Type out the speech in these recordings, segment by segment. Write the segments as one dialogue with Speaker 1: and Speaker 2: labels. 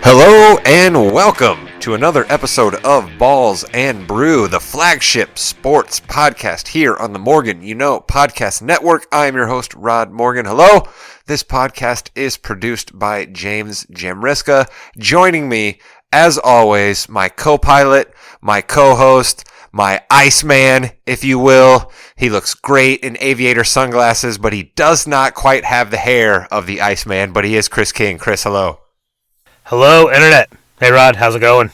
Speaker 1: Hello and welcome to another episode of Balls Brew, the flagship sports podcast here on the Morgan Podcast Network. I am your host, Rod Morgan. Hello. This podcast is produced by James Jamriska. Joining me, as always, my co-pilot, my co-host, my Iceman, if you will. He looks great in aviator sunglasses, but he does not quite have the hair of the Iceman, but he is Chris King. Chris, hello.
Speaker 2: Hello, Internet. Hey, Rod. How's it going?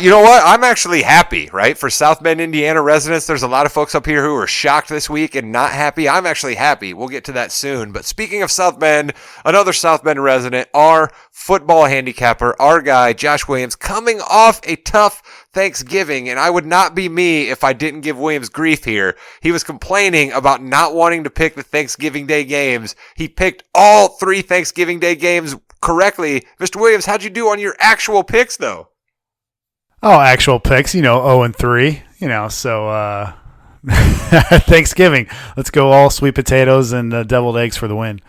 Speaker 1: You know what? I'm actually happy, right? For South Bend, Indiana residents, there's a lot of folks up here who are shocked this week and not happy. I'm actually happy. We'll get to that soon. But speaking of South Bend, another South Bend resident, our football handicapper, our guy, Josh Williams, coming off a tough Thanksgiving, and I would not be me if I didn't give Williams grief here. He was complaining about not wanting to pick the Thanksgiving Day games. He picked all three Thanksgiving Day games correctly. Mr. Williams, how'd you do on your actual picks, though?
Speaker 3: Oh, actual picks, 0-3, so Thanksgiving. Let's go all sweet potatoes and deviled eggs for the win.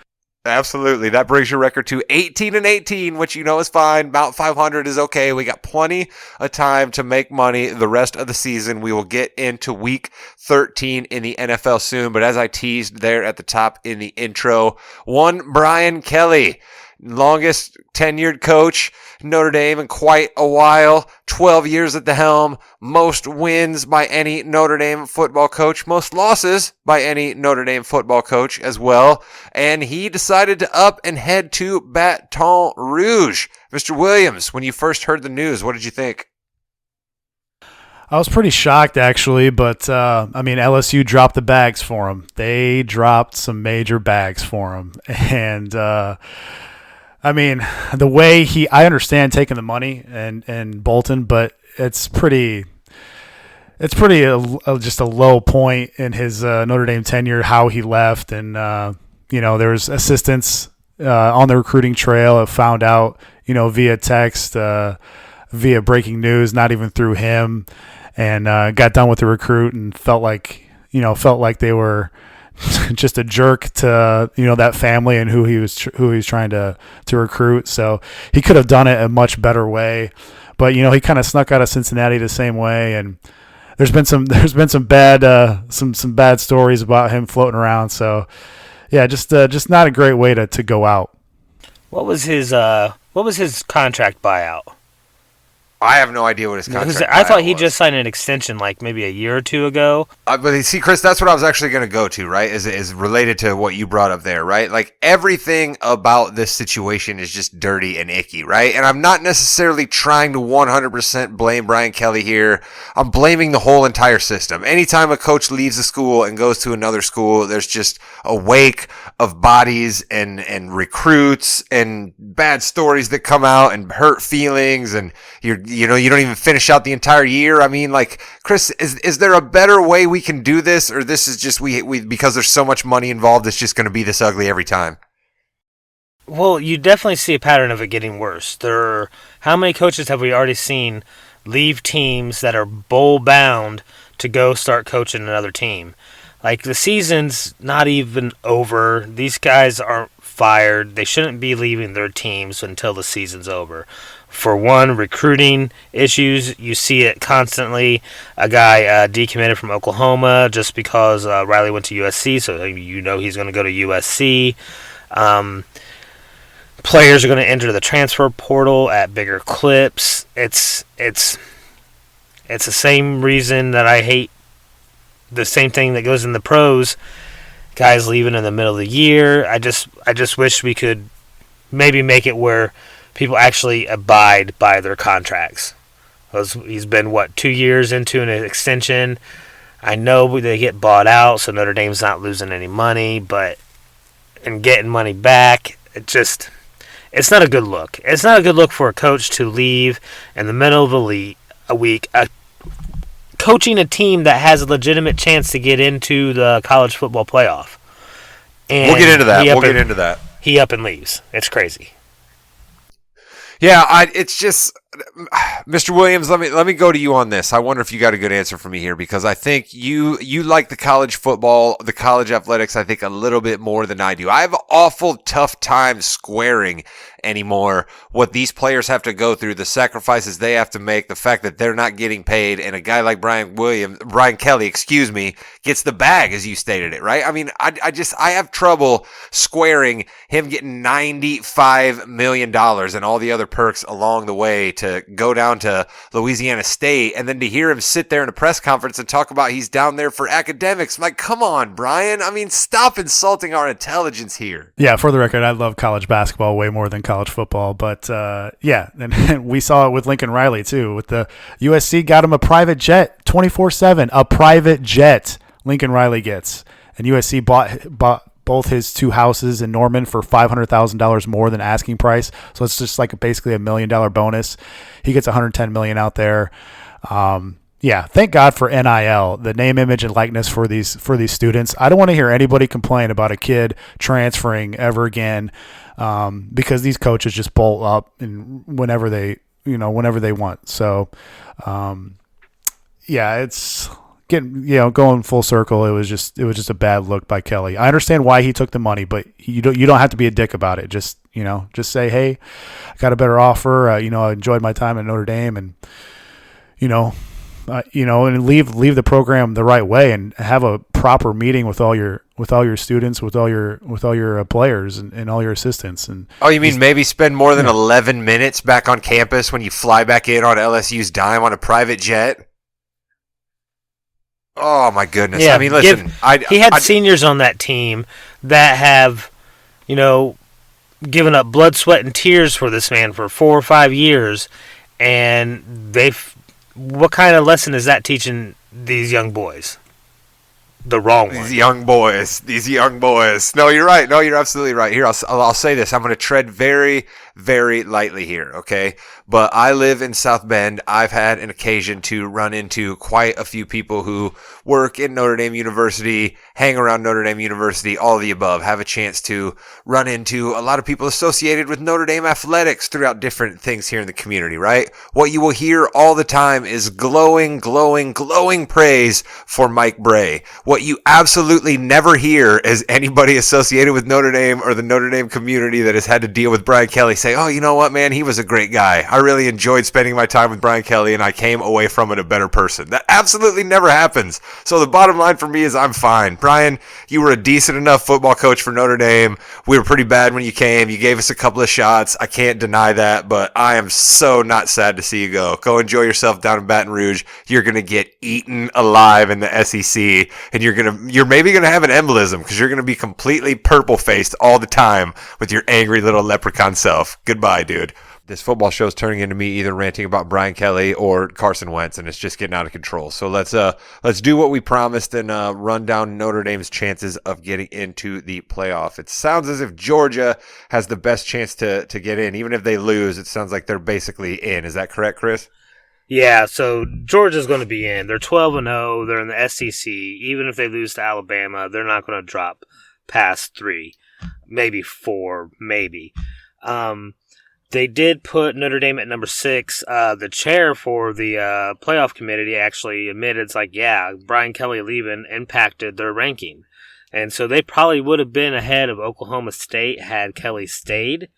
Speaker 1: Absolutely. That brings your record to 18-18, which is fine. About 500 is okay. We got plenty of time to make money the rest of the season. We will get into week 13 in the NFL soon, but as I teased there at the top in the intro, one Brian Kelly, longest tenured coach, Notre Dame in quite a while, 12 years at the helm, most wins by any Notre Dame football coach, most losses by any Notre Dame football coach as well, and he decided to up and head to Baton Rouge. Mr. Williams, when you first heard the news, what did you think?
Speaker 3: I was pretty shocked, actually, but, LSU dropped the bags for him. They dropped some major bags for him, and the way I understand taking the money and Bolton, but it's pretty just a low point in his Notre Dame tenure, how he left. And, there's assistants on the recruiting trail. I found out, via text, via breaking news, not even through him, and got done with the recruit and felt like they were just a jerk to that family and who he was trying to recruit. So he could have done it a much better way, but he kind of snuck out of Cincinnati the same way. And there's been some bad some bad stories about him floating around. So yeah, just not a great way to go out.
Speaker 2: What was his contract buyout?
Speaker 1: I have no idea what his contract was.
Speaker 2: I thought he just signed an extension like maybe a year or two ago.
Speaker 1: But see, Chris, that's what I was actually going to go to, right, is related to what you brought up there, right? Like, everything about this situation is just dirty and icky, right? And I'm not necessarily trying to 100% blame Brian Kelly here. I'm blaming the whole entire system. Anytime a coach leaves a school and goes to another school, there's just a wake of bodies and recruits and bad stories that come out and hurt feelings, and you don't even finish out the entire year. I mean, like, Chris, is there a better way we can do this, or this is just we because there's so much money involved, it's just going to be this ugly every time?
Speaker 2: Well, you definitely see a pattern of it getting worse. How many coaches have we already seen leave teams that are bowl bound to go start coaching another team? Like, the season's not even over. These guys aren't fired. They shouldn't be leaving their teams until the season's over. For one, recruiting issues, you see it constantly. A guy decommitted from Oklahoma just because Riley went to USC, so he's going to go to USC. Players are going to enter the transfer portal at bigger clips. It's the same reason that I hate the same thing that goes in the pros. Guys leaving in the middle of the year. I just wish we could maybe make it where people actually abide by their contracts. He's been, 2 years into an extension. I know they get bought out, so Notre Dame's not losing any money, and getting money back, it's not a good look. It's not a good look for a coach to leave in the middle of a week, coaching a team that has a legitimate chance to get into the college football playoff. And
Speaker 1: we'll get into that.
Speaker 2: He up and leaves. It's crazy.
Speaker 1: Yeah, it's just, Mr. Williams, let me go to you on this. I wonder if you got a good answer for me here, because I think you like the college football, the college athletics, I think a little bit more than I do. I have an awful tough time squaring anymore what these players have to go through, the sacrifices they have to make, the fact that they're not getting paid, and a guy like Brian Kelly, gets the bag, as you stated it, right? I mean, I have trouble squaring him getting $95 million and all the other perks along the way to go down to Louisiana State, and then to hear him sit there in a press conference and talk about he's down there for academics. I'm like, come on, Brian. I mean, stop insulting our intelligence here.
Speaker 3: Yeah, for the record, I love college basketball way more than college football. But yeah, and we saw it with Lincoln Riley too. With the USC got him a private jet 24/7, a private jet Lincoln Riley gets, and USC bought both his two houses in Norman for $500,000 more than asking price. So it's just like basically $1 million bonus. He gets $110 million out there. Yeah, thank God for NIL, the name, image, and likeness for these students. I don't want to hear anybody complain about a kid transferring ever again, because these coaches just bolt up and whenever they want. So, yeah, it's getting, going full circle. It was just a bad look by Kelly. I understand why he took the money, but you don't have to be a dick about it. Just say, hey, I got a better offer. I enjoyed my time at Notre Dame, and and leave the program the right way, and have a proper meeting with all your students, with all your players, and all your assistants. And
Speaker 1: you mean maybe spend more than 11 minutes back on campus when you fly back in on LSU's dime on a private jet? Oh my goodness!
Speaker 2: Yeah,
Speaker 1: I mean, listen,
Speaker 2: he had seniors on that team that have, given up blood, sweat, and tears for this man for 4 or 5 years, and what kind of lesson is that teaching these young boys? The wrong one.
Speaker 1: These young boys. No, you're right. No, you're absolutely right. Here, I'll say this. I'm going to tread very, very lightly here, okay? But I live in South Bend. I've had an occasion to run into quite a few people who work in Notre Dame University, hang around Notre Dame University, all of the above, have a chance to run into a lot of people associated with Notre Dame athletics throughout different things here in the community, right? What you will hear all the time is glowing praise for Mike Bray. What you absolutely never hear is anybody associated with Notre Dame or the Notre Dame community that has had to deal with Brian Kelly say, oh, you know what, man, he was a great guy. I really enjoyed spending my time with Brian Kelly, and I came away from it a better person. That absolutely never happens. So the bottom line for me is I'm fine. Brian, you were a decent enough football coach for Notre Dame. We were pretty bad when you came. You gave us a couple of shots. I can't deny that, but I am so not sad to see you go. Go enjoy yourself down in Baton Rouge. You're going to get eaten alive in the SEC, and you're maybe going to have an embolism because you're going to be completely purple-faced all the time with your angry little leprechaun self. Goodbye, dude. This football show is turning into me either ranting about Brian Kelly or Carson Wentz, and it's just getting out of control. So let's do what we promised and run down Notre Dame's chances of getting into the playoff. It sounds as if Georgia has the best chance to get in. Even if they lose, it sounds like they're basically in. Is that correct, Chris?
Speaker 2: Yeah, so Georgia's going to be in. They're 12-0. They're in the SEC. Even if they lose to Alabama, they're not going to drop past 3, maybe 4, maybe. They did put Notre Dame at number 6. The chair for the playoff committee actually admitted, it's like, yeah, Brian Kelly leaving impacted their ranking. And so they probably would have been ahead of Oklahoma State had Kelly stayed.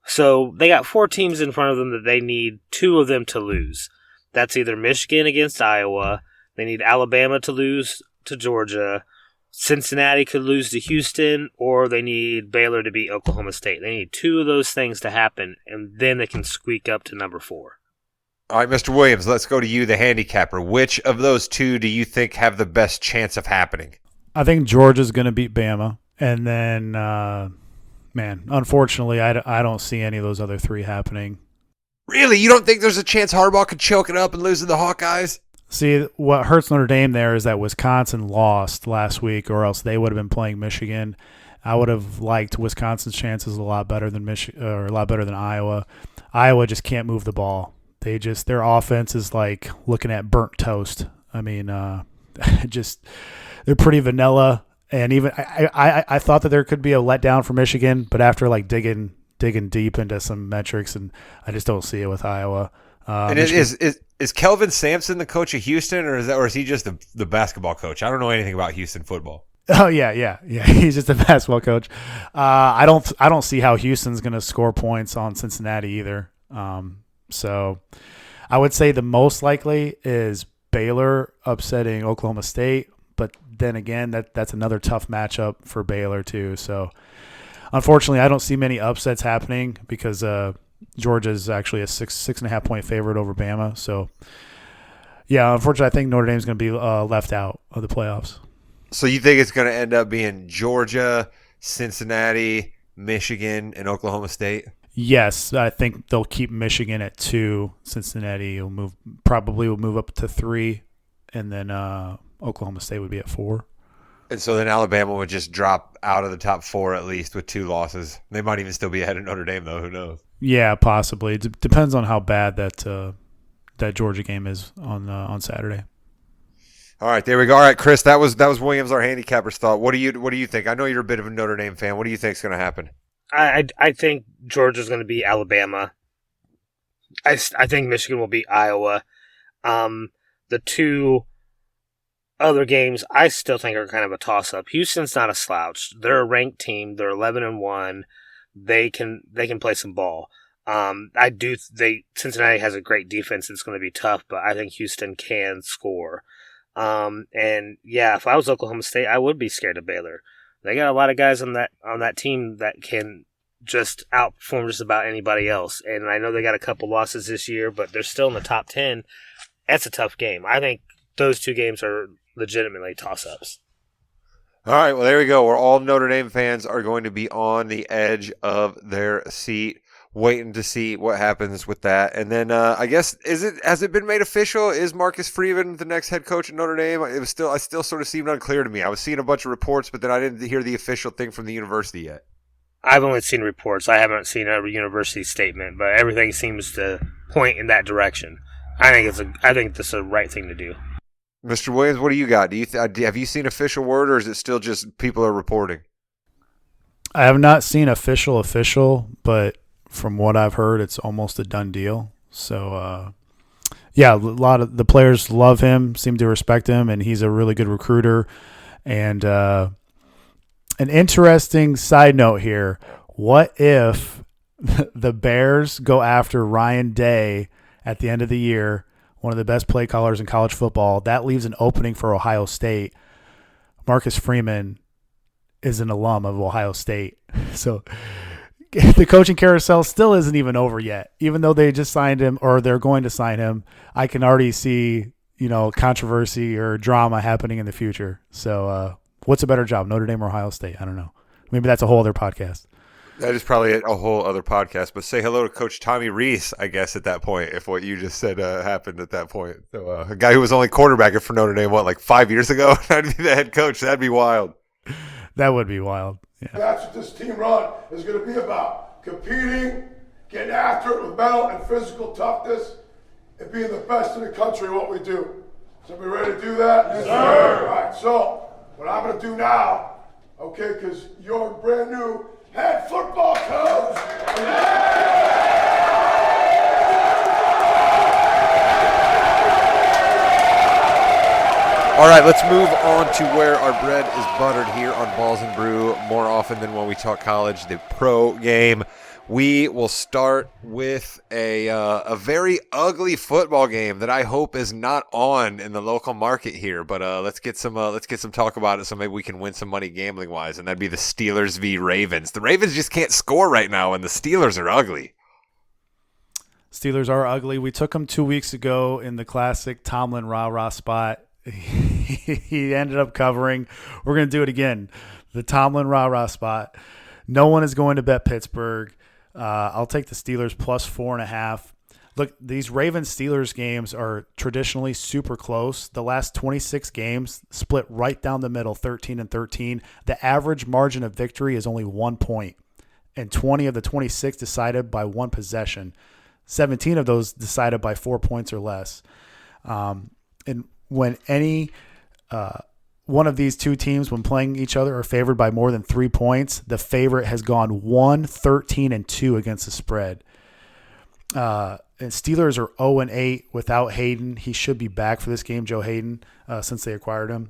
Speaker 2: So they got 4 teams in front of them that they need 2 of them to lose. That's either Michigan against Iowa. They need Alabama to lose to Georgia. Cincinnati could lose to Houston, or they need Baylor to beat Oklahoma State. They need 2 of those things to happen, and then they can squeak up to number 4.
Speaker 1: All right, Mr. Williams, let's go to you, the handicapper. Which of those 2 do you think have the best chance of happening?
Speaker 3: I think Georgia's going to beat Bama, and then, unfortunately, I don't see any of those other 3 happening.
Speaker 1: Really? You don't think there's a chance Harbaugh could choke it up and lose to the Hawkeyes?
Speaker 3: See, what hurts Notre Dame there is that Wisconsin lost last week, or else they would have been playing Michigan. I would have liked Wisconsin's chances a lot better than Iowa. Iowa just can't move the ball. Their offense is like looking at burnt toast. I mean, they're pretty vanilla. And even I thought that there could be a letdown for Michigan, but after digging digging deep into some metrics, and I just don't see it with Iowa.
Speaker 1: And is Kelvin Sampson the coach of Houston, or is he just the basketball coach? I don't know anything about Houston football.
Speaker 3: Oh yeah. He's just a basketball coach. I don't see how Houston's going to score points on Cincinnati either. So I would say the most likely is Baylor upsetting Oklahoma State, but then again, that's another tough matchup for Baylor too. So unfortunately, I don't see many upsets happening because Georgia is actually a 6.5 point favorite over Bama. So yeah, unfortunately, I think Notre Dame is going to be left out of the playoffs.
Speaker 1: So you think it's going to end up being Georgia, Cincinnati, Michigan, and Oklahoma State?
Speaker 3: Yes, I think they'll keep Michigan at 2. Cincinnati will move up to 3, and then Oklahoma State would be at 4.
Speaker 1: And so then Alabama would just drop out of the top 4 at least with 2 losses. They might even still be ahead of Notre Dame, though. Who knows?
Speaker 3: Yeah, possibly. It depends on how bad that Georgia game is on Saturday.
Speaker 1: All right, there we go. All right, Chris, that was Williams, our handicapper's thought. What do you think? I know you're a bit of a Notre Dame fan. What do you think is going to happen?
Speaker 2: I think Georgia's going to beat Alabama. I think Michigan will beat Iowa. The 2 other games I still think are kind of a toss-up. Houston's not a slouch. They're a ranked team. They're 11-1. They can play some ball. Cincinnati has a great defense. It's going to be tough, but I think Houston can score. And yeah, if I was Oklahoma State, I would be scared of Baylor. They got a lot of guys on that team that can just outperform just about anybody else. And I know they got a couple losses this year, but they're still in the top 10. That's a tough game. I think those 2 games are legitimately toss-ups.
Speaker 1: All right, well, there we go. We're all Notre Dame fans are going to be on the edge of their seat, waiting to see what happens with that. And then I guess has it been made official? Is Marcus Freeman the next head coach at Notre Dame? I still sort of seemed unclear to me. I was seeing a bunch of reports, but then I didn't hear the official thing from the university yet.
Speaker 2: I've only seen reports. I haven't seen a university statement, but everything seems to point in that direction. I think this is the right thing to do.
Speaker 1: Mr. Williams, what do you got? Have you seen official word, or is it still just people are reporting?
Speaker 3: I have not seen official, but from what I've heard, it's almost a done deal. So, yeah, a lot of the players love him, seem to respect him, and he's a really good recruiter. And an interesting side note here, what if the Bears go after Ryan Day at the end of the year, one of the best play callers in college football? That leaves an opening for Ohio State. Marcus Freeman is an alum of Ohio State. So the coaching carousel still isn't even over yet. Even though they just signed him, or they're going to sign him, I can already see, controversy or drama happening in the future. So what's a better job, Notre Dame or Ohio State? I don't know. Maybe that's a whole other podcast.
Speaker 1: That is probably a whole other podcast. But say hello to Coach Tommy Rees, I guess, at that point, if what you just said happened at that point. So a guy who was only quarterbacking for Notre Dame, 5 years ago? That'd be the head coach. That'd be wild.
Speaker 3: That would be wild. Yeah.
Speaker 4: That's what this team run is going to be about. Competing, getting after it with mental and physical toughness, and being the best in the country at what we do. So we ready to do that? Yes, sir. All right, so what I'm going to do now, okay, because you're a brand new head football coach.
Speaker 1: All right, let's move on to where our bread is buttered here on Balls and Brew. More often than when we talk college, the pro game. We will start with a very ugly football game that I hope is not on in the local market here. But let's get some talk about it, so maybe we can win some money gambling wise. And that'd be the Steelers v. Ravens. The Ravens just can't score right now, and the Steelers are ugly.
Speaker 3: Steelers are ugly. We took them 2 weeks ago in the classic Tomlin rah-rah spot. He ended up covering. We're going to do it again. The Tomlin rah-rah spot. No one is going to bet Pittsburgh. I'll take the Steelers plus 4.5. Look, these Ravens-Steelers games are traditionally super close. The last 26 games split right down the middle, 13-13. The average margin of victory is only 1 point, and 20 of the 26 decided by one possession. 17 of those decided by 4 points or less. And when any one of these two teams, when playing each other, are favored by more than 3 points, the favorite has gone 1-13-2 against the spread. And Steelers are 0-8 without Hayden. He should be back for this game, Joe Hayden, since they acquired him.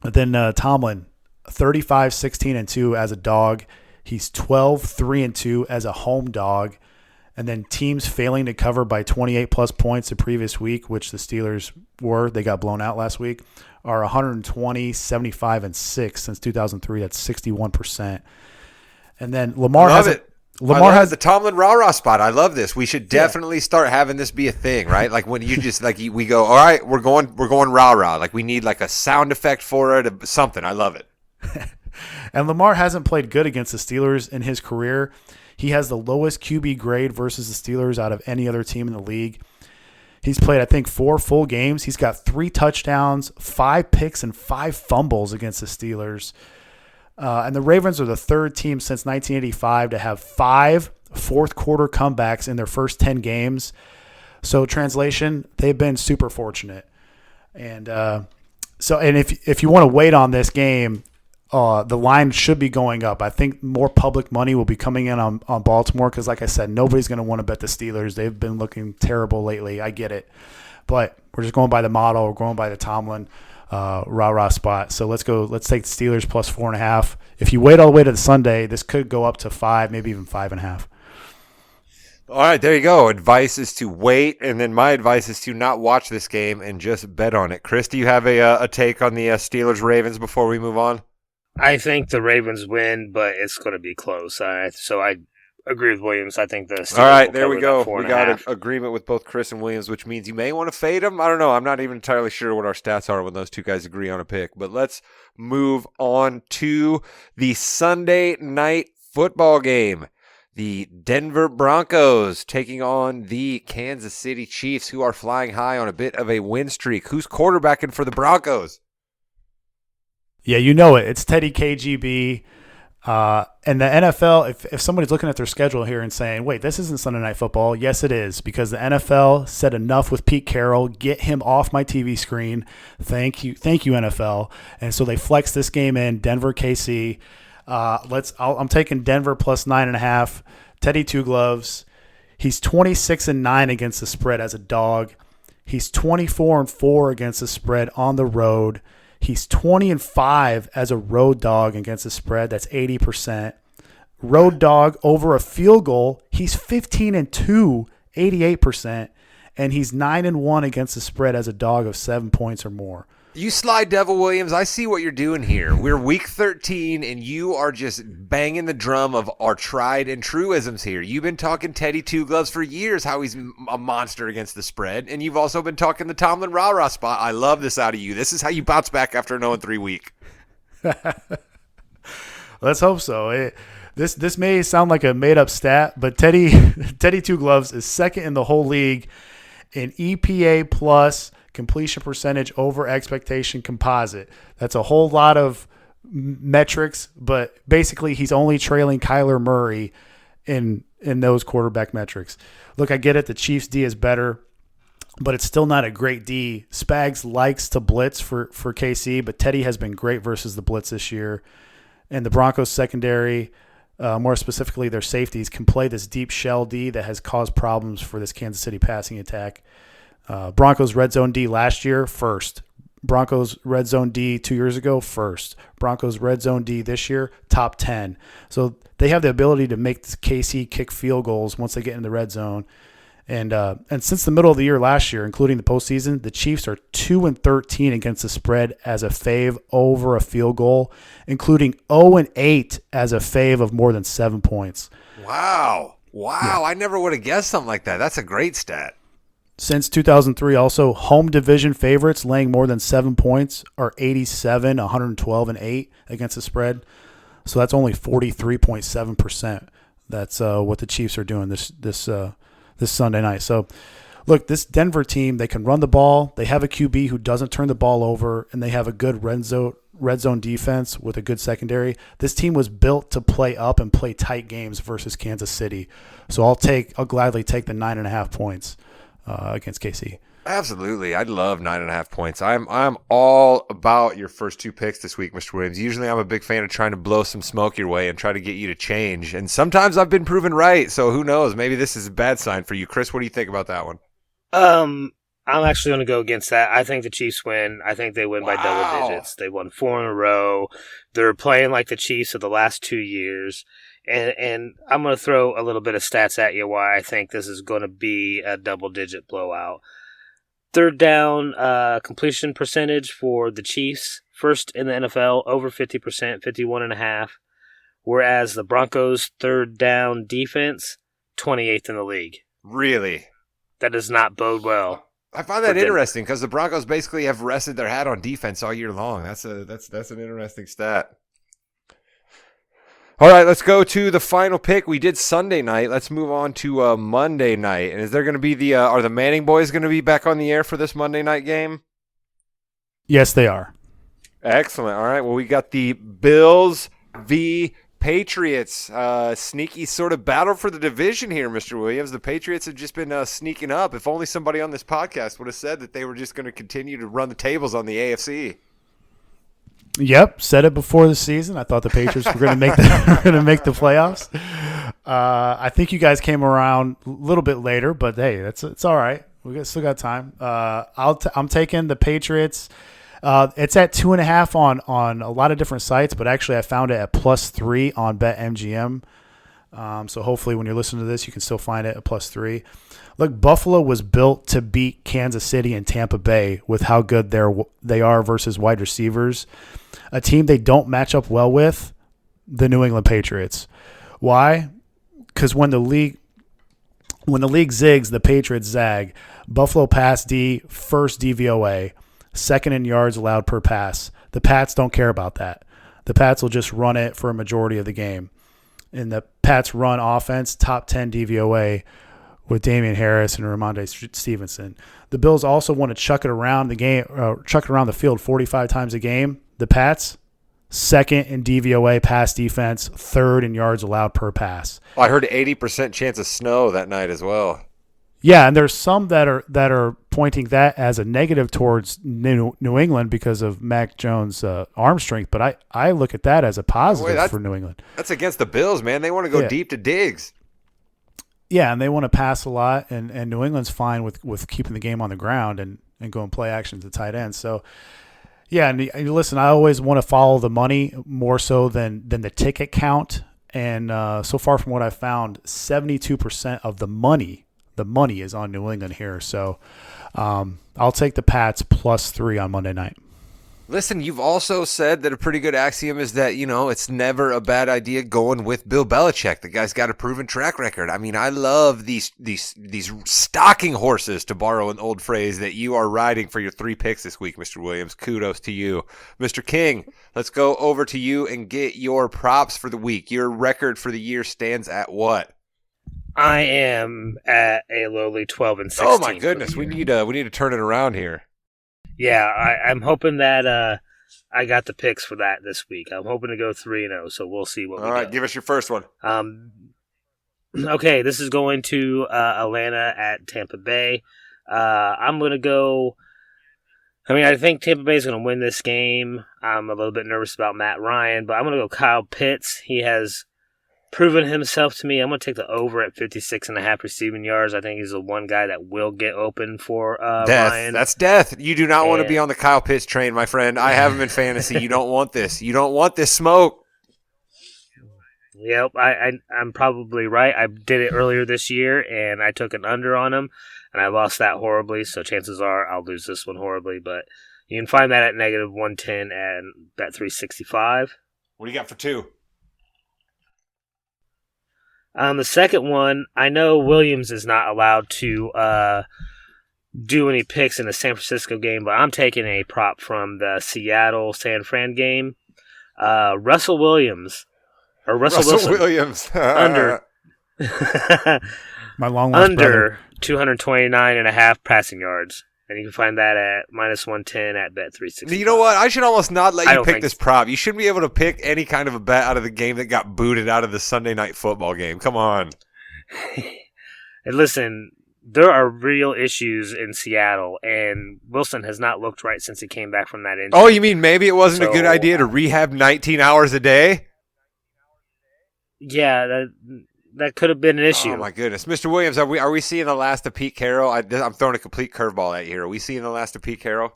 Speaker 3: But then Tomlin, 35-16-2 as a dog. He's 12-3-2 as a home dog. And then teams failing to cover by 28-plus points the previous week, which the Steelers were, they got blown out last week, are 120, 75-6 since 2003. That's 61%. And then Lamar has it. Lamar has
Speaker 1: the Tomlin rah-rah spot. I love this. We should definitely start having this be a thing, right? Like when you just like we go, all right, we're going rah-rah. Like we need like a sound effect for it, something. I love it.
Speaker 3: And Lamar hasn't played good against the Steelers in his career. He has the lowest QB grade versus the Steelers out of any other team in the league. He's played, I think, 4 full games. He's got 3 touchdowns, 5 picks, and 5 fumbles against the Steelers. And the Ravens are the third team since 1985 to have 5 fourth-quarter comebacks in their first 10 games. So, translation, they've been super fortunate. And if you want to wait on this game, the line should be going up. I think more public money will be coming in on Baltimore because, like I said, nobody's going to want to bet the Steelers. They've been looking terrible lately. I get it. But we're just going by the model. We're going by the Tomlin rah-rah spot. So let's go. Let's take the Steelers plus 4.5. If you wait all the way to the Sunday, this could go up to 5, maybe even 5.5.
Speaker 1: All right, there you go. Advice is to wait, and then my advice is to not watch this game and just bet on it. Chris, do you have a take on the Steelers-Ravens before we move on?
Speaker 2: I think the Ravens win, but it's going to be close. So I agree with Williams. I think the Steelers. All
Speaker 1: right, there we go. We got an agreement with both Chris and Williams, which means you may want to fade them. I don't know. I'm not even entirely sure what our stats are when those two guys agree on a pick. But let's move on to the Sunday night football game. The Denver Broncos taking on the Kansas City Chiefs, who are flying high on a bit of a win streak. Who's quarterbacking for the Broncos?
Speaker 3: Yeah, you know it. It's Teddy KGB. And the NFL, if somebody's looking at their schedule here and saying, wait, this isn't Sunday Night Football, yes, it is, because the NFL said enough with Pete Carroll. Get him off my TV screen. Thank you, NFL. And so they flexed this game in, Denver, KC. I'm taking Denver plus 9.5. Teddy Two Gloves. He's 26-9 against the spread as a dog. He's 24-4 against the spread on the road. He's 20-5 as a road dog against the spread. That's 80%. Road dog over a field goal. He's 15-2, 88%. And he's 9-1 against the spread as a dog of 7 points or more.
Speaker 1: You sly devil, Williams. I see what you're doing here. We're week 13, and you are just banging the drum of our tried and truisms here. You've been talking Teddy Two Gloves for years, how he's a monster against the spread, and you've also been talking the Tomlin rah-rah spot. I love this out of you. This is how you bounce back after an 0-3 week.
Speaker 3: Let's hope so. This may sound like a made-up stat, but Teddy Two Gloves is second in the whole league in EPA plus completion percentage over expectation composite. That's a whole lot of metrics, but basically he's only trailing Kyler Murray in those quarterback metrics. Look, I get it. The Chiefs' D is better, but it's still not a great D. Spags likes to blitz for KC, but Teddy has been great versus the blitz this year. And the Broncos secondary, more specifically their safeties, can play this deep shell D that has caused problems for this Kansas City passing attack. Broncos red zone D last year, first. Broncos red zone D 2 years ago, first. Broncos red zone D this year, top 10. So they have the ability to make the KC kick field goals once they get in the red zone. And since the middle of the year last year, including the postseason, the Chiefs are 2-13 against the spread as a fave over a field goal, including 0-8 as a fave of more than 7 points.
Speaker 1: Wow. Yeah. I never would have guessed something like that. That's a great stat.
Speaker 3: Since 2003, also, home division favorites laying more than 7 points are 87, 112, and 8 against the spread. So that's only 43.7%. That's what the Chiefs are doing this Sunday night. So, look, this Denver team, they can run the ball. They have a QB who doesn't turn the ball over, and they have a good red zone defense with a good secondary. This team was built to play up and play tight games versus Kansas City. So I'll gladly take the 9.5 points against KC.
Speaker 1: Absolutely. I love 9.5 points. I'm all about your first two picks this week, Mr. Williams. Usually I'm a big fan of trying to blow some smoke your way and try to get you to change. And sometimes I've been proven right. So who knows? Maybe this is a bad sign for you. Chris, what do you think about that one?
Speaker 2: I'm actually going to go against that. I think the Chiefs win. I think they win by double digits. They won 4 in a row. They're playing like the Chiefs of the last 2 years. And I'm going to throw a little bit of stats at you why I think this is going to be a double-digit blowout. Third down completion percentage for the Chiefs, first in the NFL, over 50%, 51.5%. Whereas the Broncos' third down defense, 28th in the league.
Speaker 1: Really?
Speaker 2: That does not bode well.
Speaker 1: I find that interesting because the Broncos basically have rested their hat on defense all year long. That's an interesting stat. All right, let's go to the final pick. We did Sunday night. Let's move on to Monday night. And is there going to be are the Manning boys going to be back on the air for this Monday night game?
Speaker 3: Yes, they are.
Speaker 1: Excellent. All right, well, we got the Bills v. Patriots. Sneaky sort of battle for the division here, Mr. Williams. The Patriots have just been sneaking up. If only somebody on this podcast would have said that they were just going to continue to run the tables on the AFC.
Speaker 3: Yep, said it before the season. I thought the Patriots were going to make the playoffs. I think you guys came around a little bit later, but hey, it's all right. Still got time. I'm taking the Patriots. It's at 2.5 on a lot of different sites, but actually I found it at +3 on BetMGM. So hopefully when you're listening to this, you can still find it at +3. Look, Buffalo was built to beat Kansas City and Tampa Bay with how good they are versus wide receivers. A team they don't match up well with, the New England Patriots. Why? Because when the league zigs, the Patriots zag. Buffalo pass D, first DVOA, second in yards allowed per pass. The Pats don't care about that. The Pats will just run it for a majority of the game. And the Pats run offense, top 10 DVOA with Damian Harris and Ramondre Stevenson. The Bills also want to chuck it around the field 45 times a game. The Pats, second in DVOA pass defense, third in yards allowed per pass.
Speaker 1: I heard 80% chance of snow that night as well.
Speaker 3: Yeah, and there's some that are pointing that as a negative towards New England because of Mac Jones' arm strength, but I look at that as a positive for New England.
Speaker 1: That's against the Bills, man. They want to go deep to Diggs. Yeah,
Speaker 3: and they want to pass a lot, and New England's fine with keeping the game on the ground and going play action to tight end. So, yeah, and listen, I always want to follow the money more so than the ticket count. And so far from what I've found, 72% of the money is on New England here. So I'll take the Pats +3 on Monday night.
Speaker 1: Listen, you've also said that a pretty good axiom is that, it's never a bad idea going with Bill Belichick. The guy's got a proven track record. I mean, I love these stocking horses, to borrow an old phrase, that you are riding for your 3 picks this week, Mr. Williams. Kudos to you. Mr. King, let's go over to you and get your props for the week. Your record for the year stands at what?
Speaker 2: I am at a lowly 12-16.
Speaker 1: Oh my goodness, we need to turn it around here.
Speaker 2: Yeah, I'm hoping that I got the picks for that this week. I'm hoping to go 3-0, so we'll see what we get.
Speaker 1: All right, give us your first one.
Speaker 2: Okay, this is going to Atlanta at Tampa Bay. I'm going to go. I think Tampa Bay is going to win this game. I'm a little bit nervous about Matt Ryan, but I'm going to go Kyle Pitts. He has proven himself to me. I'm going to take the over at 56.5 receiving yards. I think he's the one guy that will get open for
Speaker 1: death.
Speaker 2: Ryan.
Speaker 1: That's death. You do not want to be on the Kyle Pitts train, my friend. I have him in fantasy. You don't want this. You don't want this smoke.
Speaker 2: Yep, I'm probably right. I did it earlier this year, and I took an under on him, and I lost that horribly, so chances are I'll lose this one horribly. But you can find that at -110 and Bet365.
Speaker 1: What do you got for 2?
Speaker 2: The second one, I know Williams is not allowed to do any picks in the San Francisco game, but I'm taking a prop from the Seattle-San Fran game. Russell Williams. Or Russell
Speaker 1: Williams.
Speaker 2: under.
Speaker 3: My long lost brother.
Speaker 2: 229.5 passing yards. And you can find that at -110 at Bet365.
Speaker 1: You know what? I should almost not let you pick this prop. You shouldn't be able to pick any kind of a bet out of the game that got booted out of the Sunday night football game. Come on.
Speaker 2: And listen, there are real issues in Seattle, and Wilson has not looked right since he came back from that injury.
Speaker 1: Oh, you mean maybe it wasn't a good idea to rehab 19 hours a day?
Speaker 2: Yeah, that could have been an issue.
Speaker 1: Oh my goodness, Mr. Williams, are we seeing the last of Pete Carroll? I'm throwing a complete curveball at you here. Are we seeing the last of Pete Carroll?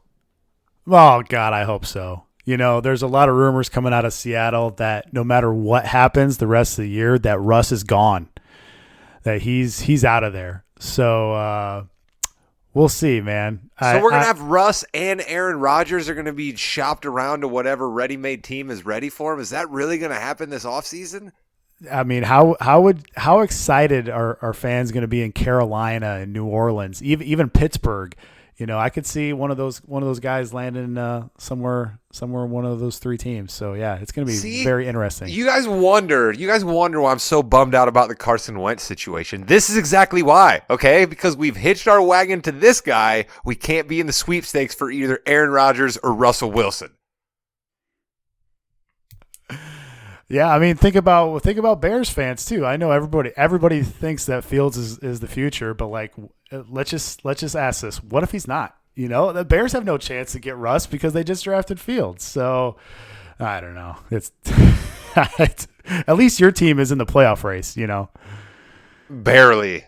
Speaker 3: Oh God, I hope so. There's a lot of rumors coming out of Seattle that no matter what happens the rest of the year, that Russ is gone, that he's out of there. So we'll see, man.
Speaker 1: So we're gonna have Russ and Aaron Rodgers are gonna be shopped around to whatever ready-made team is ready for him. Is that really gonna happen this offseason?
Speaker 3: I mean, how excited are fans going to be in Carolina and New Orleans, even Pittsburgh? I could see one of those guys landing somewhere in one of those three teams. So yeah, it's going to be very interesting. You guys wonder
Speaker 1: why I'm so bummed out about the Carson Wentz situation. This is exactly why, okay? Because we've hitched our wagon to this guy. We can't be in the sweepstakes for either Aaron Rodgers or Russell Wilson.
Speaker 3: Yeah, I mean, think about Bears fans too. I know everybody thinks that Fields is the future, but like, let's just ask this: what if he's not? The Bears have no chance to get Russ because they just drafted Fields. So I don't know. It's at least your team is in the playoff race.
Speaker 1: Barely.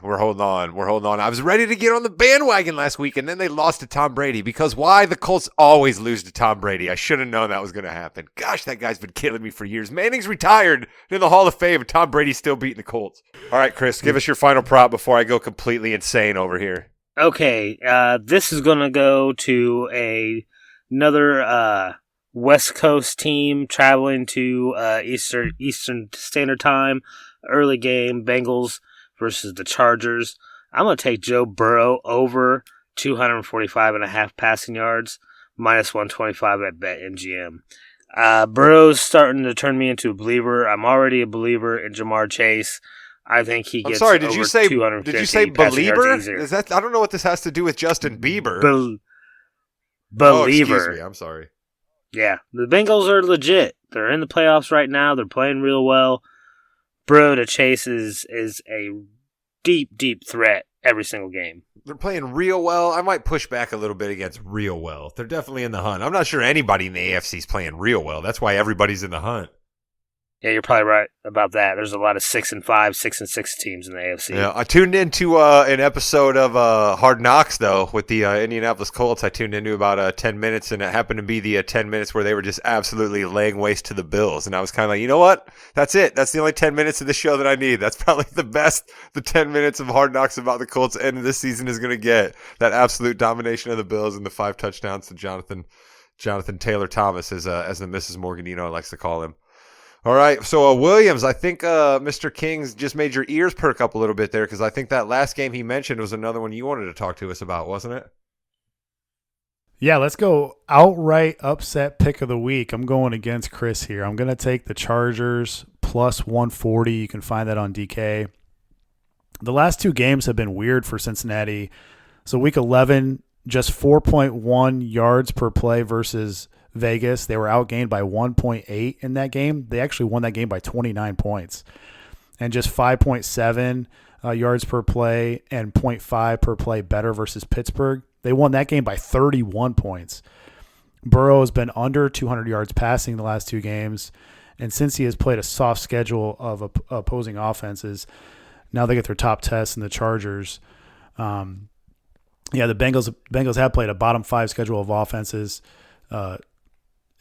Speaker 1: We're holding on. I was ready to get on the bandwagon last week, and then they lost to Tom Brady. Because why? The Colts always lose to Tom Brady. I should have known that was going to happen. Gosh, that guy's been killing me for years. Manning's retired in the Hall of Fame, and Tom Brady's still beating the Colts. All right, Chris, give us your final prop before I go completely insane over here.
Speaker 2: Okay, this is going to go to another West Coast team traveling to Eastern Standard Time. Early game, Bengals versus the Chargers. I'm going to take Joe Burrow over 245.5 passing yards, minus 125 at BetMGM. Burrow's starting to turn me into a believer. I'm already a believer in Jamar Chase. I think he gets over 250
Speaker 1: did you say believer?
Speaker 2: Is
Speaker 1: that, I don't know what this has to do with Justin Bieber.
Speaker 2: Believer.
Speaker 1: Oh, excuse me. I'm sorry.
Speaker 2: Yeah, the Bengals are legit. They're in the playoffs right now. They're playing real well. Burrow to Chase is a deep threat every single game.
Speaker 1: They're playing real well. I might push back a little bit against real well. They're definitely in the hunt. I'm not sure anybody in the AFC is playing real well. That's why everybody's in the hunt.
Speaker 2: Yeah, you're probably right about that. There's a lot of 6-5, 6-6 teams in the AFC.
Speaker 1: Yeah, I tuned into an episode of Hard Knocks, though, with the Indianapolis Colts. I tuned into about 10 minutes, and it happened to be the 10 minutes where they were just absolutely laying waste to the Bills. And I was kind of like, you know what? That's it. That's the only 10 minutes of the show that I need. That's probably the best the 10 minutes of Hard Knocks about the Colts end of this season is going to get. That absolute domination of the Bills and the 5 touchdowns to Jonathan Taylor Thomas, as the Mrs. Morganino likes to call him. All right, so Williams, I think Mr. King's just made your ears perk up a little bit there because I think that last game he mentioned was another one you wanted to talk to us about, wasn't it?
Speaker 3: Yeah, let's go outright upset pick of the week. I'm going against Chris here. I'm going to take the Chargers plus 140. You can find that on DK. The last two games have been weird for Cincinnati. So week 11, just 4.1 yards per play versus Vegas. They were outgained by 1.8 in that game. They actually won that game by 29 points. And just 5.7 yards per play and 0.5 per play better versus Pittsburgh. They won that game by 31 points. Burrow has been under 200 yards passing the last two games. And since he has played a soft schedule of opposing offenses, now they get their top test in the Chargers. The Bengals have played a bottom 5 schedule of offenses.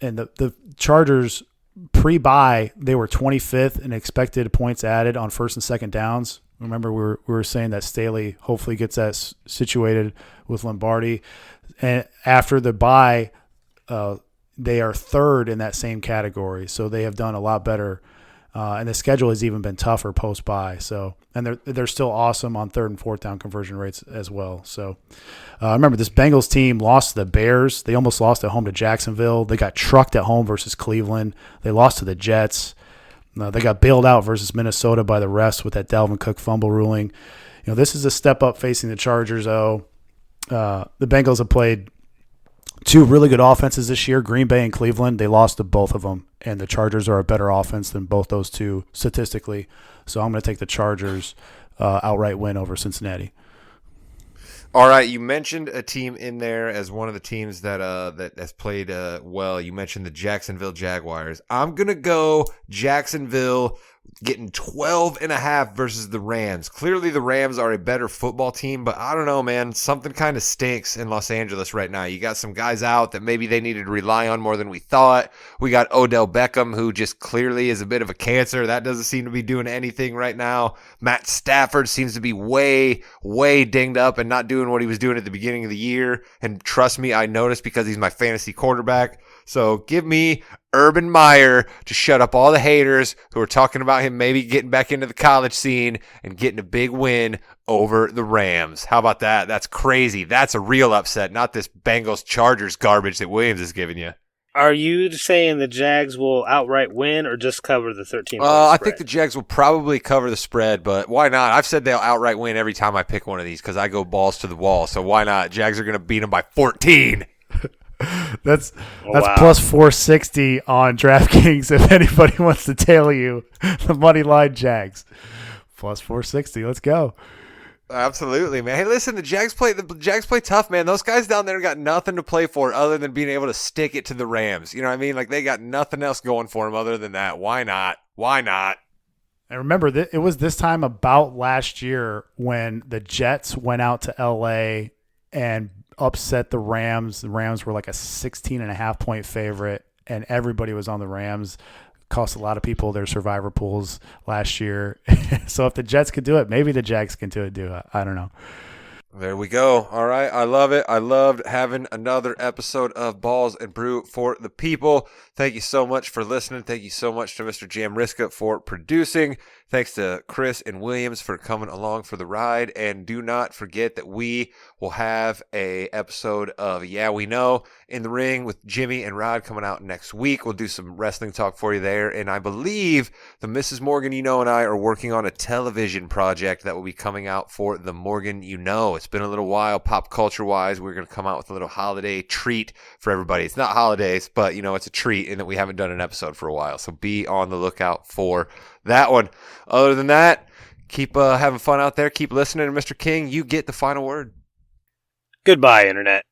Speaker 3: And the Chargers, pre-bye, they were 25th in expected points added on first and second downs. Remember, we were saying that Staley hopefully gets that situated with Lombardi. And after the bye, they are third in that same category. So they have done a lot better. And the schedule has even been tougher post-bye. So, and they're still awesome on third and fourth down conversion rates as well. So, remember, this Bengals team lost to the Bears. They almost lost at home to Jacksonville. They got trucked at home versus Cleveland. They lost to the Jets. They got bailed out versus Minnesota by the refs with that Dalvin Cook fumble ruling. This is a step up facing the Chargers, though. The Bengals have played two really good offenses this year, Green Bay and Cleveland. They lost to both of them, and the Chargers are a better offense than both those two statistically. So I'm going to take the Chargers outright win over Cincinnati.
Speaker 1: All right, you mentioned a team in there as one of the teams that that has played well. You mentioned the Jacksonville Jaguars. I'm going to go Jacksonville getting 12.5 versus the Rams. Clearly the Rams are a better football team, but I don't know, man. Something kind of stinks in Los Angeles right now. You got some guys out that maybe they needed to rely on more than we thought. We got Odell Beckham, who just clearly is a bit of a cancer. That doesn't seem to be doing anything right now. Matt Stafford seems to be way, way dinged up and not doing what he was doing at the beginning of the year. And trust me, I noticed because he's my fantasy quarterback. So give me Urban Meyer to shut up all the haters who are talking about him maybe getting back into the college scene and getting a big win over the Rams. How about that? That's crazy. That's a real upset, not this Bengals-Chargers garbage that Williams is giving you.
Speaker 2: Are you saying the Jags will outright win or just cover the 13
Speaker 1: I think the Jags will probably cover the spread, but why not? I've said they'll outright win every time I pick one of these because I go balls to the wall, so why not? Jags are going to beat them by 14.
Speaker 3: That's plus 460 on DraftKings if anybody wants to tail you the money line Jags. Plus 460. Let's go.
Speaker 1: Absolutely, man. Hey, listen, the Jags play tough, man. Those guys down there got nothing to play for other than being able to stick it to the Rams. You know what I mean? Like they got nothing else going for them other than that. Why not? Why not?
Speaker 3: And remember, it was this time about last year when the Jets went out to L.A. and upset the Rams. The Rams were like a 16.5-point favorite, and everybody was on the Rams. Cost a lot of people their survivor pools last year. So if the Jets could do it, maybe the Jags can do it. I don't know.
Speaker 1: There we go. All right. I love it. I loved having another episode of Balls and Brew for the people. Thank you so much for listening. Thank you so much to Mr. Jamriska for producing. Thanks to Chris and Williams for coming along for the ride. And do not forget that we will have a episode of Yeah, We Know in the Ring with Jimmy and Rod coming out next week. We'll do some wrestling talk for you there. And I believe the Mrs. Morgan You Know and I are working on a television project that will be coming out for the Morgan You Know. It's been a little while, pop culture wise. We're going to come out with a little holiday treat for everybody. It's not holidays, but you know, it's a treat in that we haven't done an episode for a while. So be on the lookout for that one. Other than that, keep having fun out there. Keep listening to Mr. King. You get the final word.
Speaker 2: Goodbye, Internet.